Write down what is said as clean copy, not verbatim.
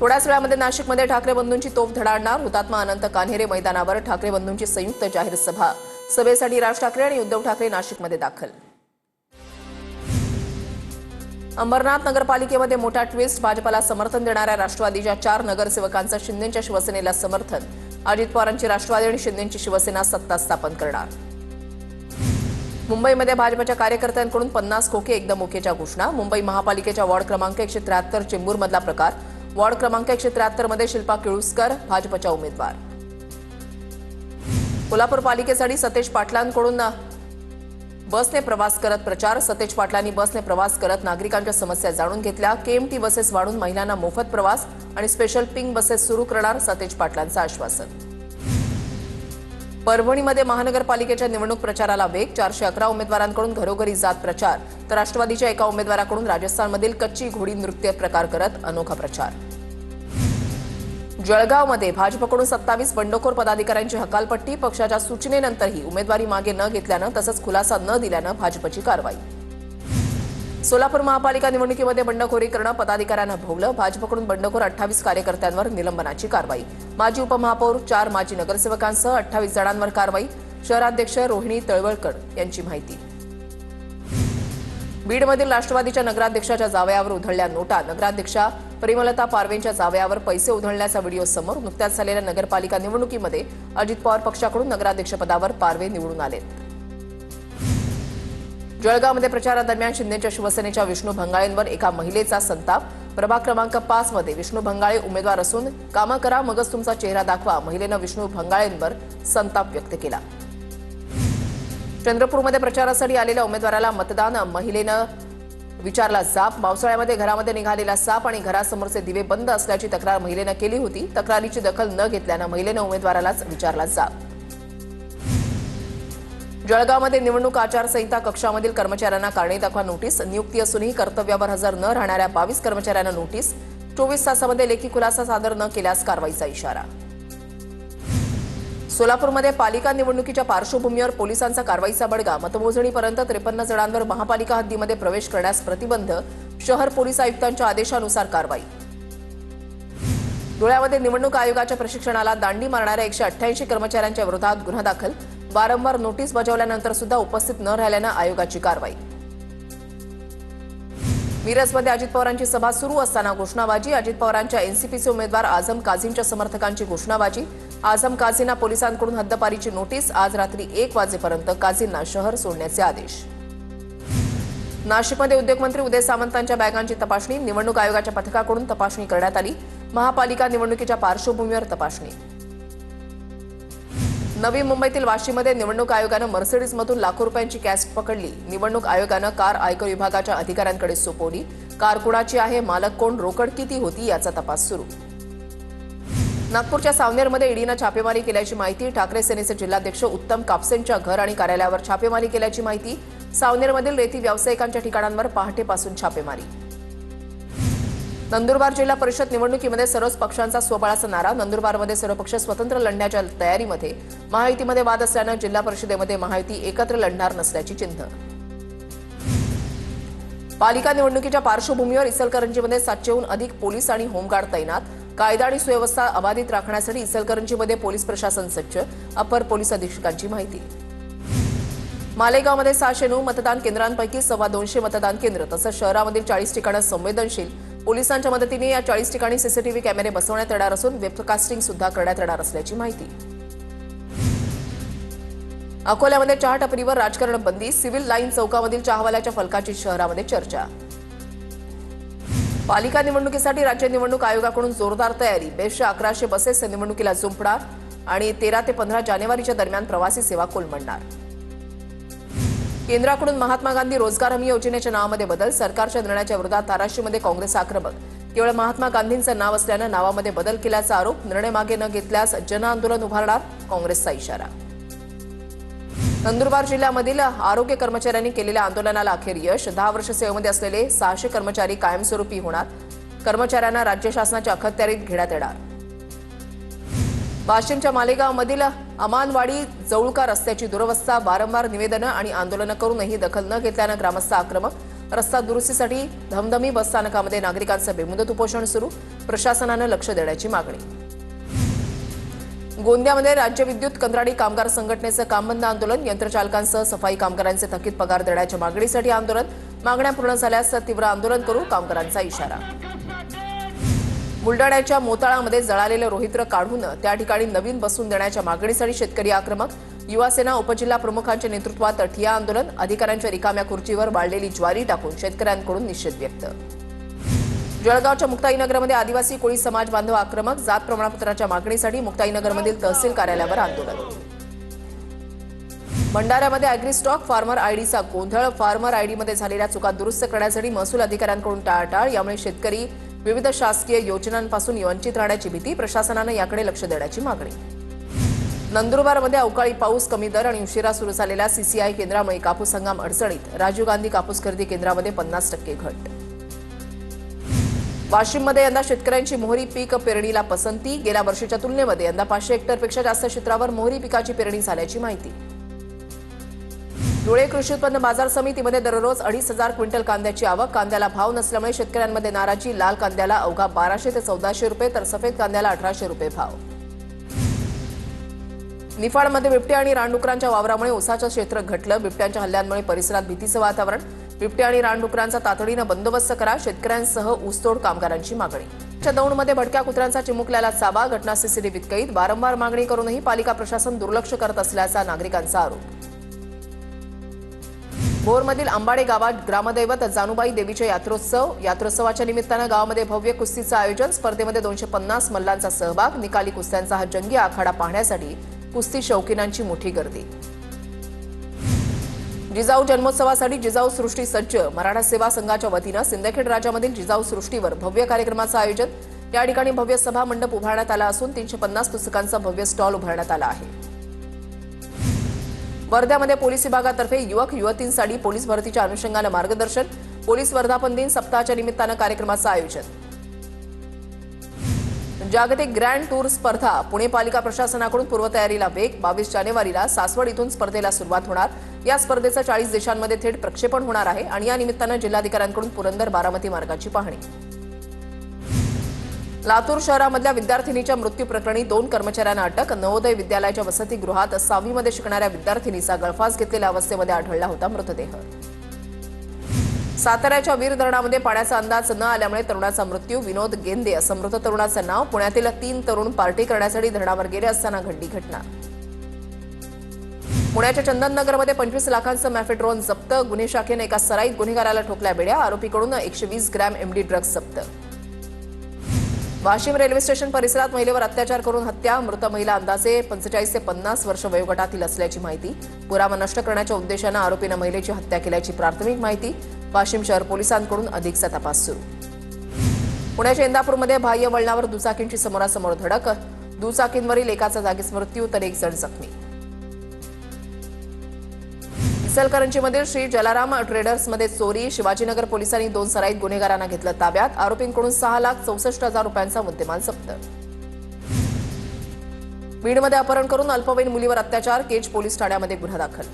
थोड्याच वेळामध्ये नाशिकमध्ये ठाकरे बंधूंची तोफ धडाडणार. हुतात्मा अनंत कान्हेरे मैदानावर ठाकरे बंधूंची संयुक्त जाहीर सभा. सभेसाठी राज ठाकरे आणि उद्धव ठाकरे नाशिकमध्ये दाखल. अंबरनाथ नगरपालिकेमध्ये मोठा ट्विस्ट. भाजपला समर्थन देणाऱ्या राष्ट्रवादीच्या 4 नगरसेवकांचं शिंदेंच्या शिवसेनेला समर्थन. अजित पवारांची राष्ट्रवादी आणि शिंदेंची शिवसेना सत्ता स्थापन करणार. मुंबईमध्ये भाजपच्या कार्यकर्त्यांकडून 50 खोके एकदम ओकेच्या घोषणा. मुंबई महापालिकेच्या वॉर्ड क्रमांक 173 चेंबूरमधला प्रकार. वॉर्ड क्रमांक 173 मध्ये शिल्पा केळुसकर भाजपच्या उमेदवार. कोल्हापूर पालिकेसाठी सतेज पाटलांकडून बसने प्रवास करत प्रचार. सतेज पाटलांनी बसने प्रवास करत नागरिकांच्या समस्या जाणून घेतल्या. केएमटी बसेस वाढून महिलांना मोफत प्रवास आणि स्पेशल पिंक बसेस सुरू करणार. सतेज पाटलांचं आश्वासन. परभणीमध्ये महानगरपालिकेच्या निवडणूक प्रचाराला वेग. 411 उमेदवारांकडून घरोघरी जात प्रचार. तर राष्ट्रवादीच्या एका उमेदवाराकडून राजस्थानमधील कच्ची घोडी नृत्य प्रकार करत अनोखा प्रचार. जळगावमध्ये भाजपकडून 27 बंडखोर पदाधिकाऱ्यांची हकालपट्टी. पक्षाच्या सूचनेनंतरही उमेदवारी मागे न घेतल्यानं तसंच खुलासा न दिल्यानं भाजपची कारवाई. सोलापूर महापालिका निवडणुकीमध्ये बंडखोरी करणं पदाधिकाऱ्यांना भोवलं. भाजपकडून बंडखोर 28 कार्यकर्त्यांवर निलंबनाची कारवाई. माजी उपमहापौर 4 माजी नगरसेवकांसह 28 जणांवर कारवाई. शहराध्यक्ष रोहिणी तळवळकर यांची माहिती. बीडमधील राष्ट्रवादीच्या नगराध्यक्षाच्या जावयावर उधळल्या नोटा. नगराध्यक्षा प्रेमलता पारवेंच्या जावयावर पैसे उधळण्याचा व्हिडिओ समोर. नुकत्याच झालेल्या नगरपालिका निवडणुकीमध्ये अजित पवार पक्षाकडून नगराध्यक्षपदावर पारवे निवडून आले. जळगावमध्ये प्रचारादरम्यान शिंदेच्या शिवसेनेच्या विष्णू भंगाळेंवर एका महिलेचा संताप. प्रभाग क्रमांक 5 मध्ये विष्णू भंगाळे उमेदवार असून कामं करा मगच तुमचा चेहरा दाखवा. महिलेनं विष्णू भंगाळेंवर संताप व्यक्त केला. चंद्रपूरमध्ये प्रचारासाठी आलेल्या उमेदवाराला मतदान. महिलेनं विचारला जाब. पावसाळ्यामध्ये घरामध्ये निघालेला साप आणि घरासमोरचे दिवे बंद असल्याची तक्रार महिलेनं केली होती. तक्रारीची दखल न घेतल्यानं महिलेनं उमेदवारालाच विचारला जाब. जळगावमध्ये निवडणूक आचारसंहिता कक्षामधील कर्मचाऱ्यांना कारणे दाखवा नोटीस. नियुक्ती असूनही कर्तव्यावर हजर न राहणाऱ्या 22 कर्मचाऱ्यांना नोटीस. 24 तासामध्ये लेखी खुलासा सादर न केल्यास कारवाईचा इशारा. सोलापूरमध्ये पालिका निवडणुकीच्या पार्श्वभूमीवर पोलिसांचा कारवाईचा बडगा. मतमोजणीपर्यंत 53 जणांवर महापालिका हद्दीमध्ये प्रवेश करण्यास प्रतिबंध. शहर पोलीस आयुक्तांच्या आदेशानुसार कारवाई. धुळ्यामध्ये निवडणूक आयोगाच्या प्रशिक्षणाला दांडी मारणाऱ्या 188 कर्मचाऱ्यांच्या विरोधात गुन्हा दाखल. वारंवार नोटीस बजावल्यानंतर सुद्धा उपस्थित न राहिल्यानं आयोगाची कारवाई. मिरजमध्ये अजित पवारांची सभा सुरू असताना घोषणाबाजी. अजित पवारांच्या एनसीपीचे उमेदवार आझम काझींच्या समर्थकांची घोषणाबाजी. आझम काझींना पोलिसांकडून हद्दपारीची नोटीस. आज रात्री 1 वाजेपर्यंत काझींना शहर सोडण्याचे आदेश. नाशिकमध्ये उद्योगमंत्री उदय सामंतांच्या बॅगांची तपासणी. निवडणूक आयोगाच्या पथकाकडून तपासणी करण्यात आली. महापालिका निवडणुकीच्या पार्श्वभूमीवर तपासणी. नवी मुंबईतील वाशीमध्ये निवडणूक आयोगानं मर्सिडीजमधून लाखो रुपयांची कॅश पकडली. निवडणूक आयोगानं कार आयकर विभागाच्या अधिकाऱ्यांकडे सोपवली. कार कुणाची आहे, मालक कोण, रोकड किती होती याचा तपास सुरू. नागपूरच्या सावनेरमध्ये ईडीनं छापेमारी केल्याची माहिती. ठाकरे सेनेचे जिल्हाध्यक्ष उत्तम कापसेंच्या घर आणि कार्यालयावर छापेमारी केल्याची माहिती. सावनेरमधील रेती व्यावसायिकांच्या ठिकाणांवर पहाटेपासून छापेमारी. नंदुरबार जिल्हा परिषद निवडणुकीमध्ये सर्वच पक्षांचा स्वबळाचा नारा. नंदुरबारमध्ये सर्व पक्ष स्वतंत्र लढण्याच्या तयारीमध्ये. महायुतीमध्ये वाद असल्यानं जिल्हा परिषदेमध्ये महायुती एकत्र लढणार नसल्याची चिन्ह. पालिका निवडणुकीच्या पार्श्वभूमीवर इचलकरंजीमध्ये 700हून अधिक पोलीस आणि होमगार्ड तैनात. कायदा आणि सुव्यवस्था अबाधित राखण्यासाठी इचलकरंजीमध्ये पोलीस प्रशासन सज्ज. अपर पोलीस अधीक्षकांची माहिती. मालेगावमध्ये 609 मतदान केंद्रांपैकी 225 मतदान केंद्र तसंच शहरामधील 40 ठिकाणं संवेदनशील. पोलिसांच्या मदतीने या 40 ठिकाणी सीसीटीव्ही कॅमेरे बसवण्यात येणार असून वेबकास्टिंग सुद्धा करण्यात येणार असल्याची माहिती. अकोल्यामध्ये चहा टपरीवर राजकारण बंदी. सिव्हिल लाईन चौकामधील चहावाल्याच्या फलकाची शहरामध्ये चर्चा. पालिका निवडणुकीसाठी राज्य निवडणूक आयोगाकडून जोरदार तयारी. बेस्टच्या 1100 बसेस निवडणुकीला जुंपणार आणि 13 ते 15 जानेवारीच्या दरम्यान प्रवासी सेवा कोलमडणार. केंद्राकडून महात्मा गांधी रोजगार हमी योजनेच्या नावामध्ये बदल. सरकारच्या निर्णयाच्या विरोधात धाराशिवमध्ये काँग्रेस आक्रमक. केवळ महात्मा गांधींचं नाव असल्यानं नावामध्ये बदल केल्याचा आरोप. निर्णय मागे न घेतल्यास जनआंदोलन उभारणार काँग्रेसचा इशारा. नंदुरबार जिल्ह्यामधील आरोग्य कर्मचाऱ्यांनी केलेल्या आंदोलनाला अखेर यश. 10 वर्ष सेवेमध्ये असलेले 600 कर्मचारी कायमस्वरूपी होणार. कर्मचाऱ्यांना राज्य शासनाच्या अखत्यारीत घेण्यात येणार. वाशिमच्या मालेगावमधील अमानवाडी जवळका रस्त्याची दुरवस्था. वारंवार निवेदनं आणि आंदोलनं करूनही दखल न घेतल्यानं ग्रामस्थ आक्रमक. रस्ता दुरुस्तीसाठी धमधमी बसस्थानकामध्ये नागरिकांचं बेमुदत उपोषण सुरू, प्रशासनानं लक्ष देण्याची मागणी. गोंदियामध्ये राज्य विद्युत कंत्राटी कामगार संघटनेचं काम बंद आंदोलन, यंत्रचालकांसह सफाई कामगारांचे थकीत पगार देण्याच्या मागणीसाठी आंदोलन, मागण्या पूर्ण झाल्यास तीव्र आंदोलन करू, कामगारांचा इशारा. बुलडाण्याच्या मोताळामध्ये जळालेलं रोहित्र काढून त्या ठिकाणी नवीन बसवून देण्याच्या मागणीसाठी शेतकरी आक्रमक, युवासेना उपजिल्हा प्रमुखांच्या नेतृत्वात ठिय्या आंदोलन, अधिकाऱ्यांच्या रिकाम्या खुर्चीवर वाळलेली ज्वारी टाकून शेतकऱ्यांकडून निषेध व्यक्त. जळगावच्या मुक्ताईनगरमध्ये आदिवासी कोळी समाज बांधव आक्रमक, जात प्रमाणपत्राच्या मागणीसाठी मुक्ताईनगरमधील तहसील कार्यालयावर आंदोलन. भंडाऱ्यामध्ये अॅग्रीस्टॉक फार्मर आयडीचा गोंधळ, फार्मर आयडीमध्ये झालेल्या चुका दुरुस्त करण्यासाठी महसूल अधिकाऱ्यांकडून टाळाटाळ, यामुळे शेतकरी विविध शासकीय योजनांपासून वंचित राहण्याची भीती, प्रशासनानं याकडे लक्ष देण्याची मागणी. नंदुरबारमध्ये अवकाळी पाऊस, कमी दर आणि उशिरा सुरू झालेल्या सीसीआय केंद्रामुळे कापूस हंगाम अडचणीत, राजीव गांधी कापूस खरेदी केंद्रामध्ये 50% घट. वाशिममध्ये यंदा शेतकऱ्यांची मोहरी पीक पेरणीला पसंती, गेल्या वर्षीच्या तुलनेमध्ये यंदा 500 हेक्टरपेक्षा जास्त क्षेत्रावर मोहरी पिकाची पेरणी झाल्याची माहिती. धुळे कृषी उत्पन्न बाजार समितीमध्ये दररोज 2,500 क्विंटल कांद्याची आवक, कांद्याला भाव नसल्यामुळे शेतकऱ्यांमध्ये नाराजी, लाल कांद्याला अवघा 1200 ते 1400 रुपये तर सफेद कांद्याला 1800 रुपये भाव. निफाडमध्ये बिबटे आणि रानडुकरांच्या वावरामुळे ऊसाचं क्षेत्र घटलं, बिबट्यांच्या हल्ल्यांमुळे परिसरात भीतीचं वातावरण, बिबटे आणि रानडुकरांचा तातडीनं बंदोबस्त करा, शेतकऱ्यांसह ऊसतोड कामगारांची मागणी. दौंडमध्ये भटक्या कुत्र्यांचा चिमुकल्याला चाबा, घटना सीसीटीव्हीत कैद, वारंवार मागणी करूनही पालिका प्रशासन दुर्लक्ष करत असल्याचा नागरिकांचा आरोप. भोरमधील आंबाडे गावात ग्रामदैवत जानुबाई देवीचे यात्रोत्सवाच्या निमित्तानं गावामध्ये भव्य कुस्तीचं आयोजन, स्पर्धेमध्ये 250 मल्लांचा सहभाग, निकाली कुस्त्यांचा हा जंगी आखाडा पाहण्यासाठी कुस्ती शौकीनांची मोठी गर्दी. जिजाऊ जन्मोत्सवासाठी जिजाऊ सृष्टी सज्ज, मराठा सेवा संघाच्या वतीनं सिंदखेड राजामधील जिजाऊ सृष्टीवर भव्य कार्यक्रमाचं आयोजन, या ठिकाणी भव्य सभा मंडप उभारण्यात आला असून 350 पुस्तकांचा भव्य स्टॉल उभारण्यात आला आहे. वर्ध्यामध्ये पोलीस विभागातर्फे युवक युवतींसाठी पोलीस भरतीच्या अनुषंगानं मार्गदर्शन, पोलीस वर्धापन दिन सप्ताहाच्या निमित्तानं कार्यक्रमाचं आयोजन. जागतिक ग्रँड टूर स्पर्धा, पुणे पालिका प्रशासनाकडून पूर्वतयारीला वेग, 22 जानेवारीला सासवड इथून स्पर्धेला सुरुवात होणार, या स्पर्धेचं 40 देशांमध्ये थेट प्रक्षेपण होणार आहे आणि या निमित्तानं जिल्हाधिकाऱ्यांकडून पुरंदर बारामती मार्गाची पाहणी. लातूर शहरामधल्या विद्यार्थिनीच्या मृत्यू प्रकरणी 2 कर्मचाऱ्यांना अटक, नवोदय विद्यालयाच्या वसतिगृहात 6वीमध्ये शिकणाऱ्या विद्यार्थिनीचा गळफास घेतलेल्या अवस्थेमध्ये आढळला होता मृतदेह. साताऱ्याच्या वीर धरणामध्ये पाण्याचा अंदाज न आल्यामुळे तरुणाचा मृत्यू, विनोद गेंदे असं मृत तरुणाचं नाव, पुण्यातील 3 तरुण पार्टी करण्यासाठी धरणावर गेले असताना घडली घटना. पुण्याच्या चंदननगरमध्ये 25 लाखांचं मॅफेड्रोन जप्त, गुन्हे शाखेने एका सराईत गुन्हेगाराला ठोकल्या बेड्या, आरोपीकडून 120 ग्रॅम एमडी ड्रग्ज जप्त. वाशिम रेल्वे स्टेशन परिसरात महिलेवर अत्याचार करून हत्या, मृत महिला अंदाजे 45 ते 50 वर्ष वयोगटातील असल्याची माहिती, पुरावा नष्ट करण्याच्या उद्देशानं आरोपीनं महिलेची हत्या केल्याची प्राथमिक माहिती, वाशिम शहर पोलिसांकडून अधिकचा तपास सुरू. पुण्याच्या इंदापूरमध्ये बाह्य वळणावर दुचाकींची समोरासमोर धडक, दुचाकींवरील एकाचा जागीच मृत्यू तर 1 जण जखमी. इचलकरंजीमधील श्री जलाराम ट्रेडर्समध्ये चोरी, शिवाजीनगर पोलिसांनी 2 सराईत गुन्हेगारांना घेतलं ताब्यात, आरोपींकडून 6,64,000 रुपयांचा मुद्देमाल जप्त. बीडमध्ये अपहरण करून अल्पवयीन मुलीवर अत्याचार, केज पोलीस ठाण्यामध्ये गुन्हा दाखल.